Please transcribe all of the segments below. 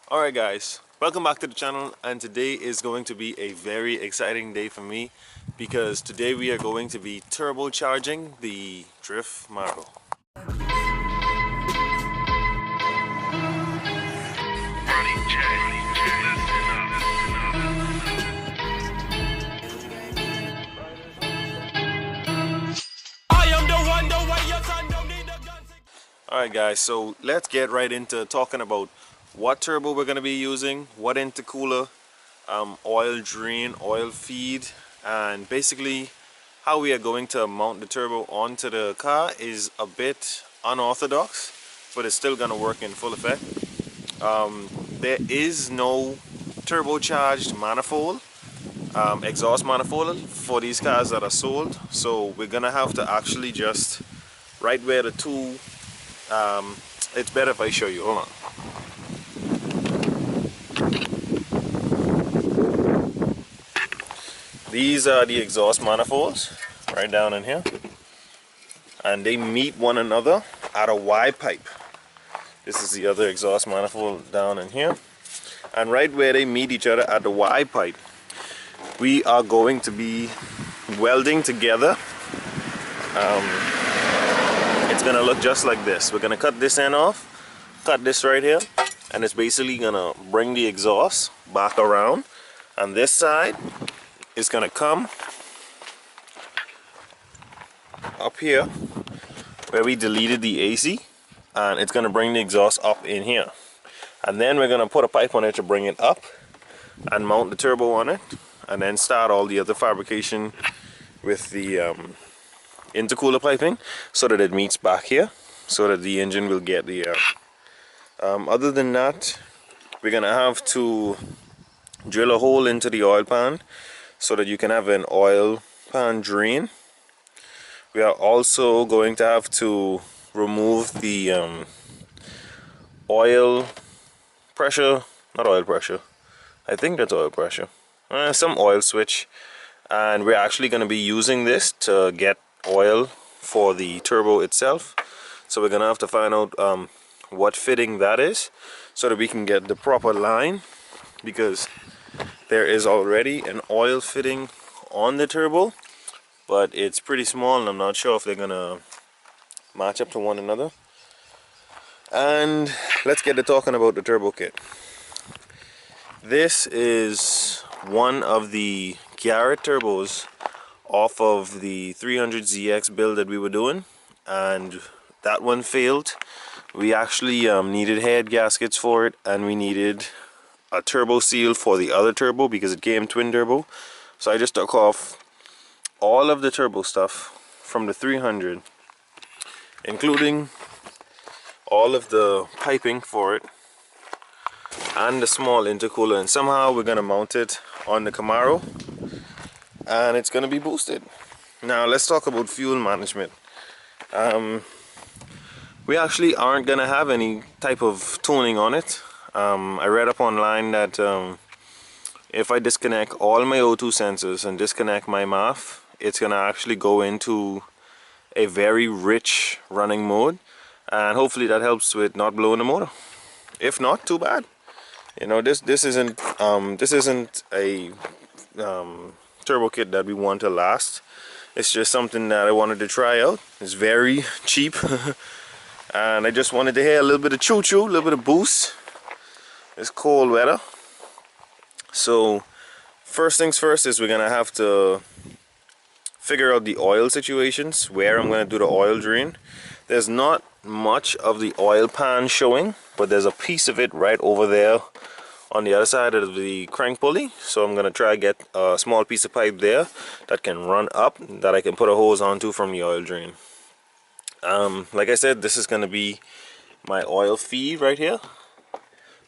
Alright guys, welcome back to the channel, and today is going to be a very exciting day for me because today we are going to be turbocharging the Drift Marble. Alright guys, so let's get right into talking about what turbo we're going to be using, what intercooler, oil drain, oil feed, and basically how we are going to mount the turbo onto the car is a bit unorthodox, but it's still going to work in full effect. There is no turbocharged manifold, exhaust manifold for these cars that are sold, so we're going to have to actually just right where the two, it's better if I show you, hold on. These are the exhaust manifolds right down in here, and they meet one another at a Y pipe. This is the other exhaust manifold down in here, and right where they meet each other at the Y pipe, we are going to be welding together. It's gonna look just like this. We're gonna cut this end off, cut this right here, and it's basically gonna bring the exhaust back around, and this side is gonna come up here where we deleted the AC, and it's gonna bring the exhaust up in here, and then we're gonna put a pipe on it to bring it up and mount the turbo on it, and then start all the other fabrication with the intercooler piping so that it meets back here so that the engine will get the air. Other than that, we're gonna have to drill a hole into the oil pan so that you can have an oil pan drain. We are also going to have to remove the oil pressure, not oil pressure, I think that's oil pressure, some oil switch, and we're actually going to be using this to get oil for the turbo itself. So we're going to have to find out what fitting that is so that we can get the proper line, because there is already an oil fitting on the turbo, but it's pretty small and I'm not sure if they're gonna match up to one another. And let's get to talking about the turbo kit. This is one of the Garrett turbos off of the 300ZX build that we were doing, and that one failed. We actually needed head gaskets for it, and we needed a turbo seal for the other turbo because it came twin turbo. So I just took off all of the turbo stuff from the 300, including all of the piping for it and the small intercooler, and somehow we're gonna mount it on the Camaro and it's gonna be boosted. Now let's talk about fuel management. We actually aren't gonna have any type of tuning on it. I read up online that if I disconnect all my O2 sensors and disconnect my MAF, it's gonna actually go into a very rich running mode, and hopefully that helps with not blowing the motor. If not, too bad. You know, this isn't a turbo kit that we want to last. It's just something that I wanted to try out. It's very cheap and I just wanted to hear a little bit of choo-choo, a little bit of boost. It's cold weather, so first things first is we're gonna have to figure out the oil situations, where I'm gonna do the oil drain. There's not much of the oil pan showing, but there's a piece of it right over there on the other side of the crank pulley, so I'm gonna try to get a small piece of pipe there that can run up, that I can put a hose onto from the oil drain. Like I said, this is gonna be my oil feed right here.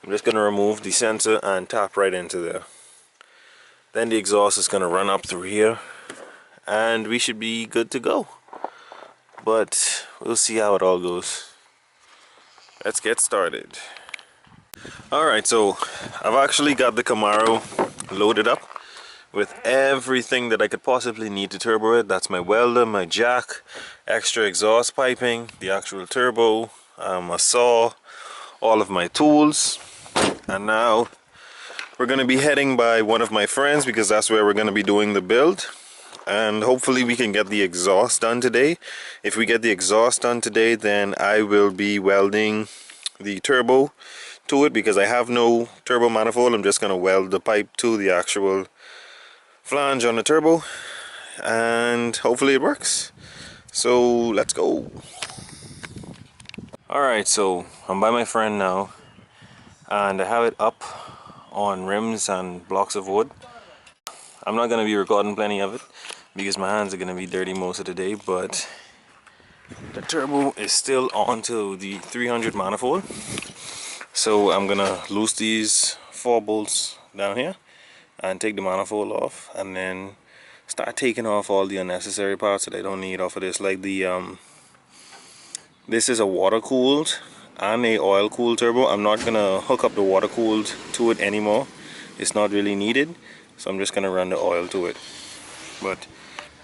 I'm just going to remove the sensor and tap right into there. Then the exhaust is going to run up through here and we should be good to go. But we'll see how it all goes. Let's get started. Alright, so I've actually got the Camaro loaded up with everything that I could possibly need to turbo it. That's my welder, my jack, extra exhaust piping, the actual turbo, a saw, all of my tools. And now we're going to be heading by one of my friends because that's where we're going to be doing the build. And hopefully we can get the exhaust done today. If we get the exhaust done today, then I will be welding the turbo to it because I have no turbo manifold. I'm just going to weld the pipe to the actual flange on the turbo, and hopefully it works. So let's go. Alright, so I'm by my friend now, and I have it up on rims and blocks of wood. I'm not going to be recording plenty of it because my hands are going to be dirty most of the day, but the turbo is still onto the 300 manifold. So I'm going to loose these 4 bolts down here and take the manifold off, and then start taking off all the unnecessary parts that I don't need off of this, like the this is a water cooled and a oil cooled turbo. I'm not gonna hook up the water cooled to it anymore. It's not really needed, so I'm just gonna run the oil to it. But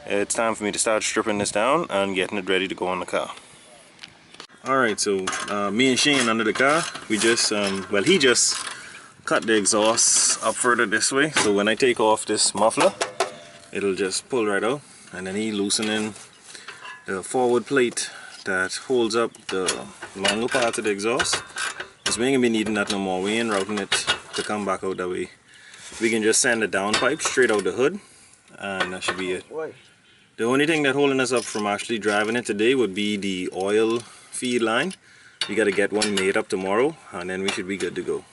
it's time for me to start stripping this down and getting it ready to go on the car. Alright, so me and Shane under the car, we just well, he just cut the exhaust up further this way, so when I take off this muffler, it'll just pull right out. And then he loosening the forward plate that holds up the longer part of the exhaust, because we ain't gonna be needing that no more. We ain't routing it to come back out that way. We can just send the downpipe straight out the hood, and that should be it. The only thing that holding us up from actually driving it today would be the oil feed line. We gotta get one made up tomorrow, and then we should be good to go.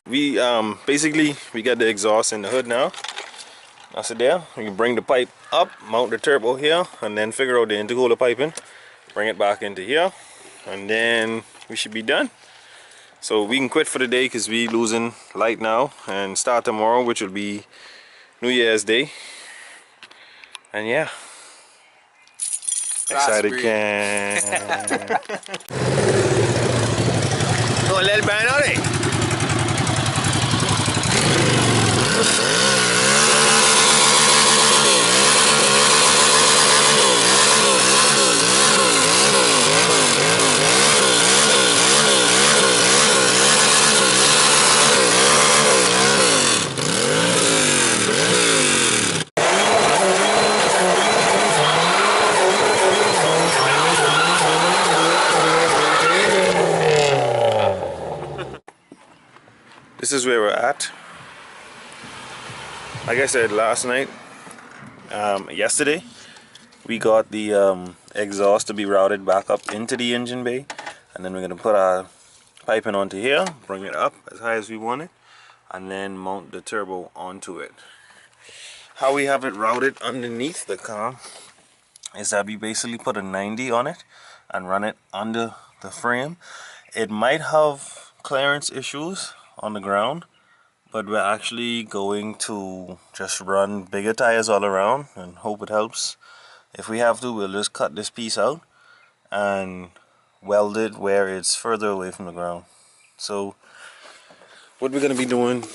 We basically we got the exhaust in the hood now. That's it there. We can bring the pipe up, mount the turbo here, and then figure out the intercooler piping, bring it back into here, and then we should be done. So we can quit for the day because we losing light now, and start tomorrow, which will be New Year's Day. And yeah, excited can. Go a little bit on it. This is where we're at. Like I said last night, yesterday, we got the exhaust to be routed back up into the engine bay, and then we're gonna put our piping onto here, bring it up as high as we want it, and then mount the turbo onto it. How we have it routed underneath the car is that we basically put a 90 on it and run it under the frame. It might have clearance issues on the ground, but we're actually going to just run bigger tires all around and hope it helps. If we have to, we'll just cut this piece out and weld it where it's further away from the ground. So what we're going to be doing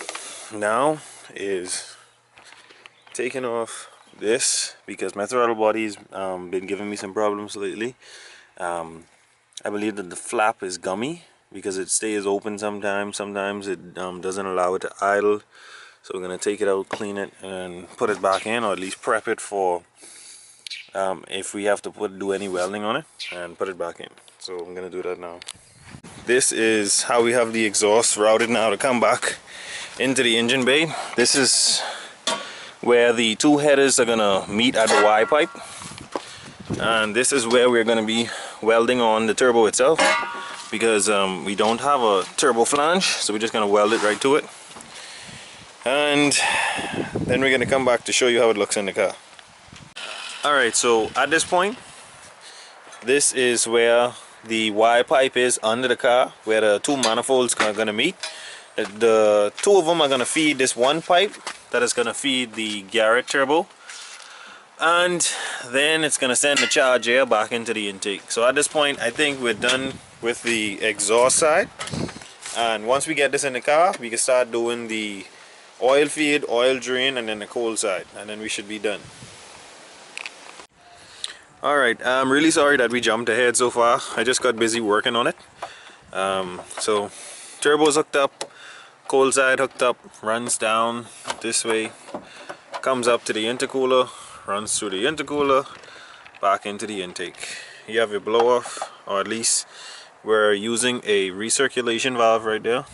now is taking off this, because my throttle body's been giving me some problems lately. I believe that the flap is gummy because it stays open sometimes it doesn't allow it to idle. So we're going to take it out, clean it, and put it back in, or at least prep it for if we have to do any welding on it, and put it back in. So I'm going to do that now. This is how we have the exhaust routed now to come back into the engine bay. This is where the 2 headers are going to meet at the Y pipe, and this is where we're going to be welding on the turbo itself, because we don't have a turbo flange, so we're just going to weld it right to it, and then we're going to come back to show you how it looks in the car. Alright, so at this point, this is where the Y pipe is under the car, where the 2 manifolds are going to meet. The 2 of them are going to feed this one pipe that is going to feed the Garrett turbo, and then it's going to send the charge air back into the intake. So at this point, I think we're done with the exhaust side, and once we get this in the car, we can start doing the oil feed, oil drain, and then the cold side, and then we should be done. Alright, I'm really sorry that we jumped ahead so far. I just got busy working on it. So turbo's hooked up, cold side hooked up, runs down this way, comes up to the intercooler, runs through the intercooler, back into the intake. You have your blow off, or at least we're using a recirculation valve right there,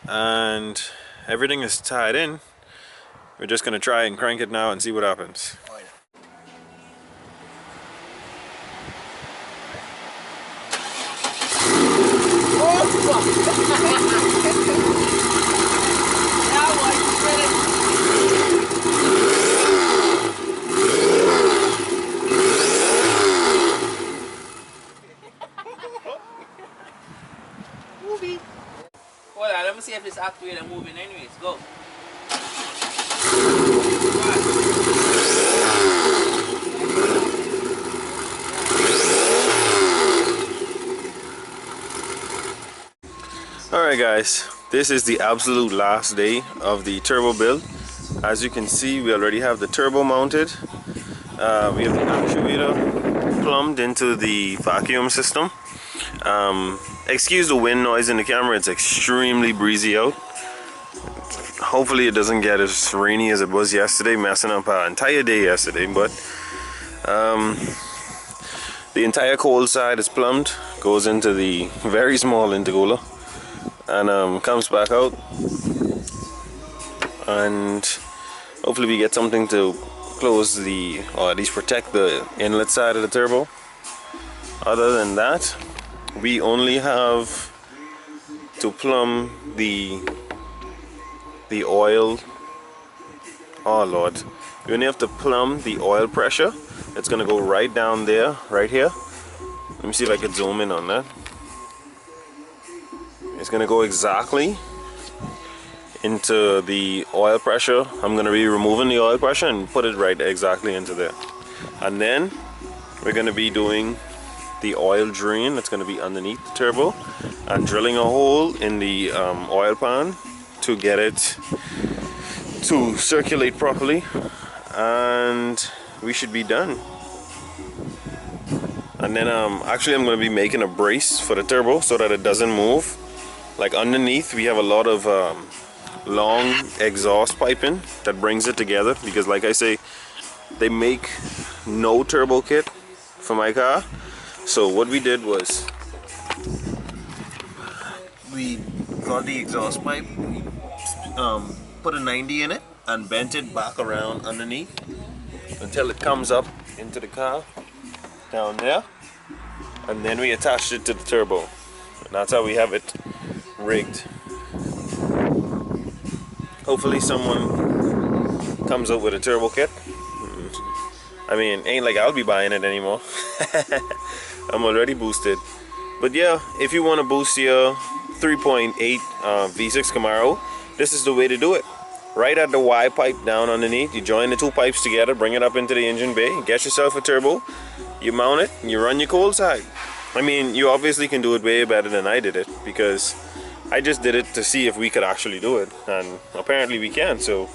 and everything is tied in. We're just gonna try and crank it now and see what happens. Movie. Hold on, let me see if this actuator moving anyways. Go. Alright guys, this is the absolute last day of the turbo build. As you can see, we already have the turbo mounted. We have the actuator plumbed into the vacuum system. Excuse the wind noise in the camera, it's extremely breezy out. Hopefully it doesn't get as rainy as it was yesterday, messing up our entire day yesterday, but the entire cold side is plumbed, goes into the very small intercooler, and comes back out, and hopefully we get something to close the, or at least protect the inlet side of the turbo. Other than that, we only have to plumb the oil. Oh Lord, we only have to plumb the oil pressure. It's gonna go right down there, right here. Let me see if I can zoom in on that. It's gonna go exactly into the oil pressure. I'm gonna be removing the oil pressure and put it right exactly into there. And then we're gonna be doing the oil drain that's gonna be underneath the turbo and drilling a hole in the oil pan to get it to circulate properly, and we should be done. And then actually I'm going to be making a brace for the turbo so that it doesn't move. Like underneath we have a lot of long exhaust piping that brings it together, because like I say, they make no turbo kit for my car. So what we did was we got the exhaust pipe, put a 90 in it and bent it back around underneath until it comes up into the car down there, and then we attached it to the turbo, and that's how we have it rigged. Hopefully someone comes up with a turbo kit. I mean, ain't like I'll be buying it anymore. I'm already boosted. But yeah, if you want to boost your 3.8 V6 Camaro, this is the way to do it. Right at the Y pipe down underneath, you join the two pipes together, bring it up into the engine bay, get yourself a turbo, you mount it, and you run your cold side. I mean, you obviously can do it way better than I did it, because I just did it to see if we could actually do it, and apparently we can. So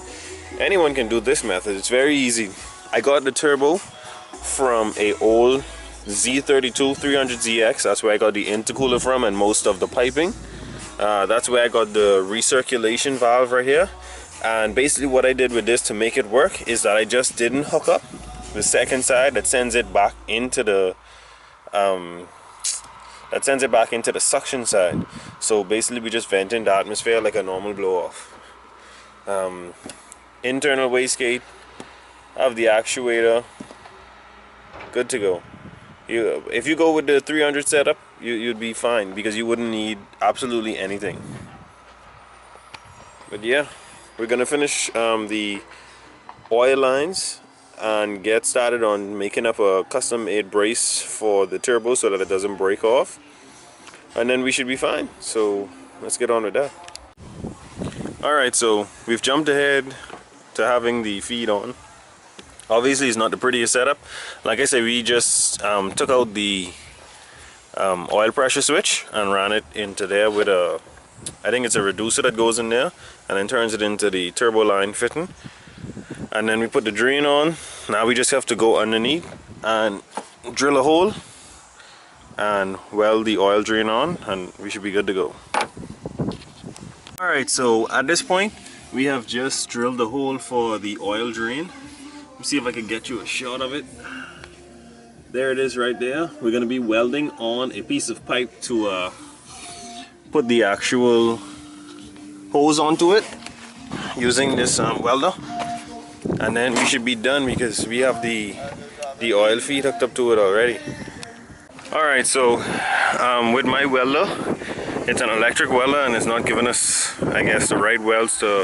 anyone can do this method. It's very easy. I got the turbo from a old Z32 300ZX. That's where I got the intercooler from and most of the piping. That's where I got the recirculation valve right here. And basically what I did with this to make it work is that I just didn't hook up the second side that sends it back into the suction side. So basically we just vent in the atmosphere like a normal blow off. Internal wastegate, have the actuator, good to go. If you go with the 300 setup, you'd be fine, because you wouldn't need absolutely anything. But yeah, we're gonna finish the oil lines and get started on making up a custom made brace for the turbo so that it doesn't break off, and then we should be fine. So let's get on with that. Alright, so we've jumped ahead to having the feed on. Obviously it's not the prettiest setup. Like I said, we just took out the oil pressure switch and ran it into there with a, I think it's a reducer that goes in there and then turns it into the turbo line fitting. And then we put the drain on. Now we just have to go underneath and drill a hole and weld the oil drain on, and we should be good to go. Alright, so at this point we have just drilled the hole for the oil drain. Let me see if I can get you a shot of it. There it is right there. We're going to be welding on a piece of pipe to put the actual hose onto it using this welder, and then we should be done because we have the oil feed hooked up to it already. Alright, so with my welder, it's an electric welder and it's not giving us, I guess, the right welds to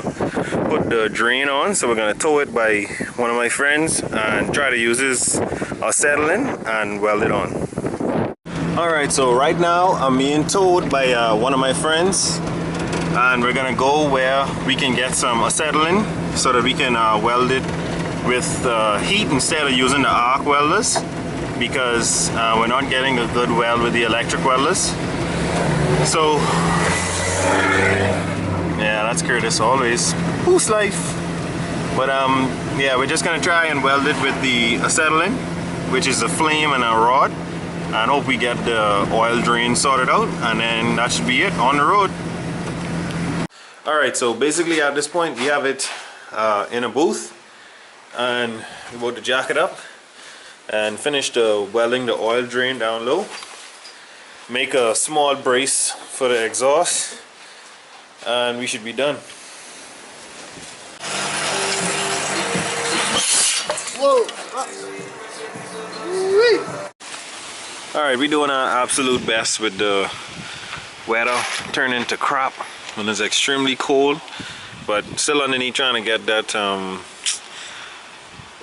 put the drain on, so we're going to tow it by one of my friends and try to use his acetylene and weld it on. Alright, so right now I'm being towed by one of my friends, and we're gonna go where we can get some acetylene so that we can weld it with heat instead of using the arc welders, because we're not getting a good weld with the electric welders. So yeah, that's Curtis always. Who's life? But yeah, we're just gonna try and weld it with the acetylene, which is a flame and a rod, and hope we get the oil drain sorted out, and then that should be it on the road. Alright, so basically at this point we have it in a booth, and we're about to jack it up and finish welding the oil drain down low, make a small brace for the exhaust, and we should be done. Whoa! Alright, we're doing our absolute best with the weather turning to crap when it's extremely cold, but still underneath trying to get that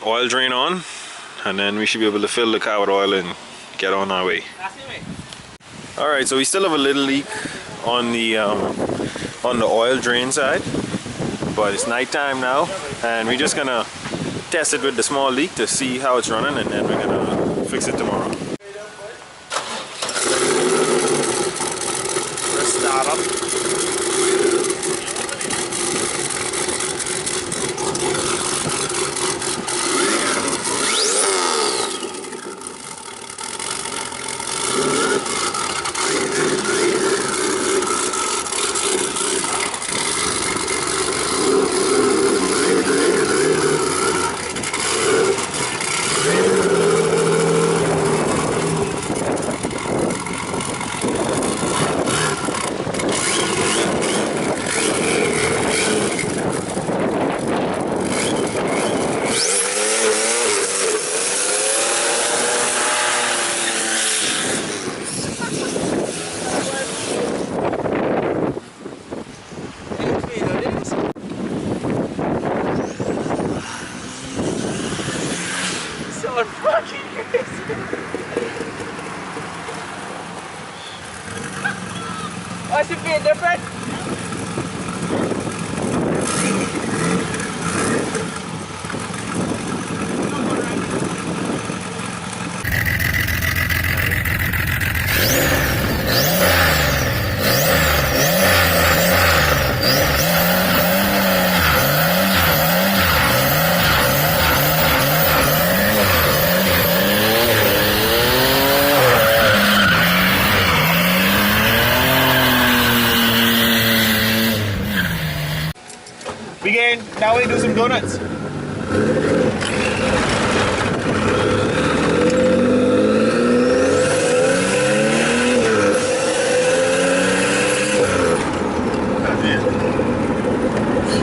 oil drain on, and then we should be able to fill the car with oil and get on our way. Alright, so we still have a little leak on the oil drain side, but it's nighttime now, and we're just gonna test it with the small leak to see how it's running, and then we're gonna fix it tomorrow. First start up. What's it feel different? Now we do some donuts.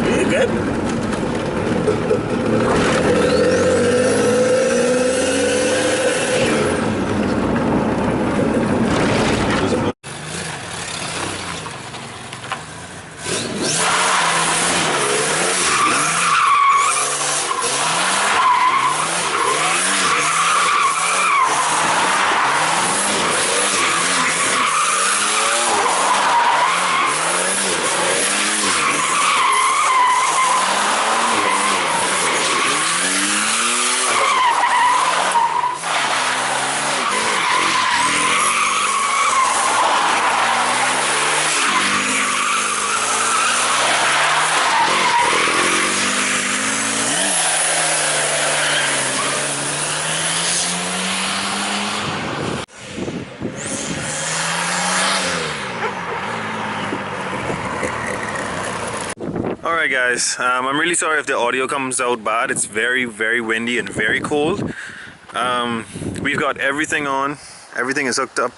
You good? Alright guys, I'm really sorry if the audio comes out bad. It's very windy and very cold. We've got everything on, everything is hooked up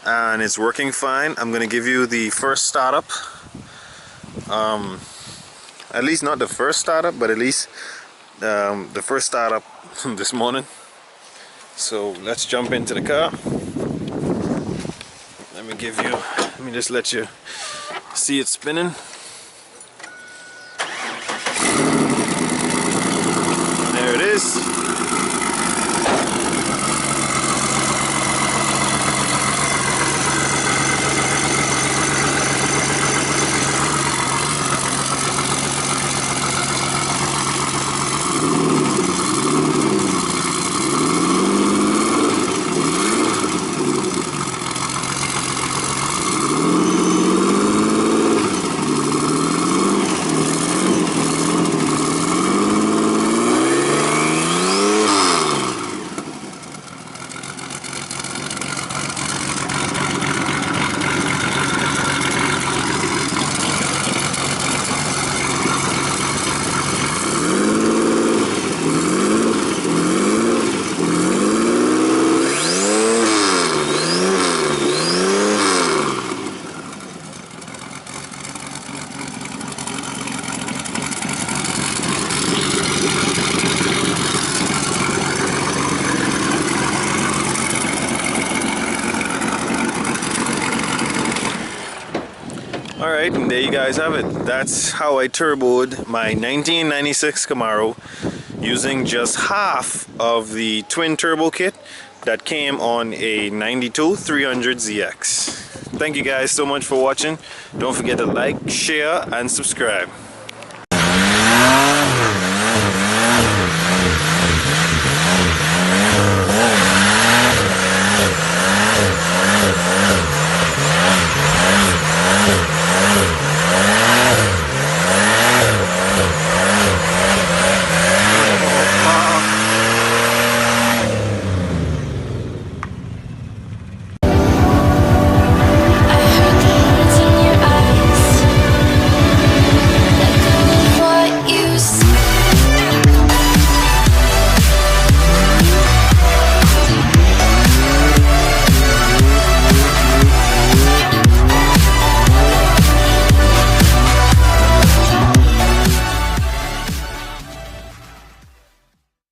and it's working fine. I'm gonna give you the first startup, at least not the first startup, but at least the first startup this morning. So let's jump into the car. Let me just let you see it spinning. There it is. Alright, and there you guys have it. That's how I turboed my 1996 Camaro using just half of the twin turbo kit that came on a 92 300ZX. Thank you guys so much for watching. Don't forget to like, share, and subscribe.